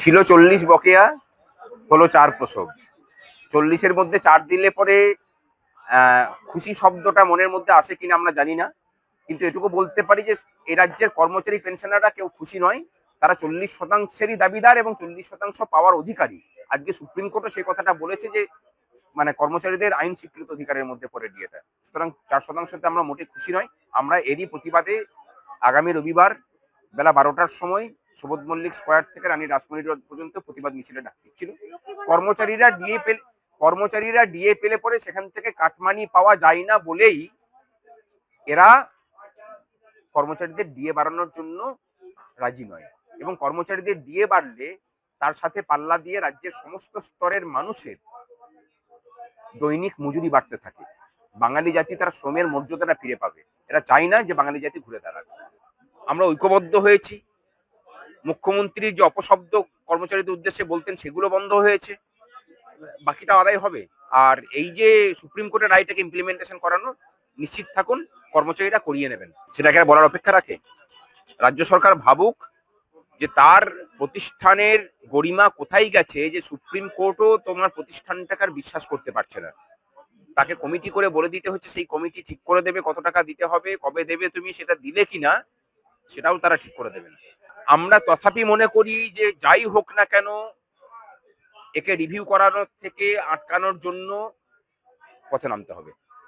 ছিল 40 বকেয়া, হলো 4 প্রসব। 40-এর মধ্যে 4 দিলে পরে খুশি শব্দটা মনের মধ্যে আসে কিনা আমরা জানি না, কিন্তু এটুকু বলতে পারি যে এই রাজ্যের কর্মচারী পেনশনাররা কেউ খুশি নয়। তারা 40%-এরই দাবিদার এবং 40% পাওয়ার অধিকারী। আজকে সুপ্রিম কোর্টও সেই কথাটা বলেছে যে মানে কর্মচারীদের আইন স্বীকৃত অধিকারের মধ্যে পড়ে ডিএটা। সুতরাং 4%-তে আমরা মোটে খুশি নয়। আমরা এরই প্রতিবাদে আগামী রবিবার বেলা 12টার সময় সুবোধ মল্লিক স্কোয়ার থেকে রানী রাসমণি রোড পর্যন্ত প্রতিবাদ মিছিলে ডাক ছিল। কর্মচারীরা ডিএ পেলে পরে সেখান থেকে কাটমানি পাওয়া যায় না বলেই এরা কর্মচারীদের ডিএ বাড়ানোর জন্য রাজি নয়, এবং কর্মচারীদের ডিএ বাড়লে তার সাথে পাল্লা দিয়ে রাজ্যের সমস্ত স্তরের মানুষের দৈনিক মজুরি বাড়তে থাকে। বাঙালি জাতি তার শ্রমের মর্যাদাটা ফিরে পাবে। এরা চায় না যে বাঙালি জাতি ঘুরে দাঁড়াবে। আমরা ঐক্যবদ্ধ হয়েছি। মুখ্যমন্ত্রী যে অপশব্দ কর্মচারীদের উদ্দেশ্যে বলতেন সেগুলো বন্ধ হয়েছে, বাকিটা আদায় হবে। আর এই যে সুপ্রিম কোর্টের রায়টাকে ইমপ্লিমেন্টেশন করানো, নিশ্চিত থাকুন কর্মচারীরা করিয়ে নেবেন। সেটাকে আর বলার অপেক্ষা রাখে? রাজ্য সরকার ভাবুক যে তার প্রতিষ্ঠানের গরিমা কোথায় গেছে, যে সুপ্রিম কোর্টও তোমার প্রতিষ্ঠানটাকে আর বিশ্বাস করতে পারছে না। তাকে কমিটি করে বলে দিতে হচ্ছে, সেই কমিটি ঠিক করে দেবে কত টাকা দিতে হবে, কবে দেবে, তুমি সেটা দিলে কিনা সেটাও তারা ঠিক করে দেবে না। আমরা তথাপি মনে করি যে যাই হোক না কেন একে রিভিউ করানোর থেকে আটকানোর জন্য পথে নামতে হবে।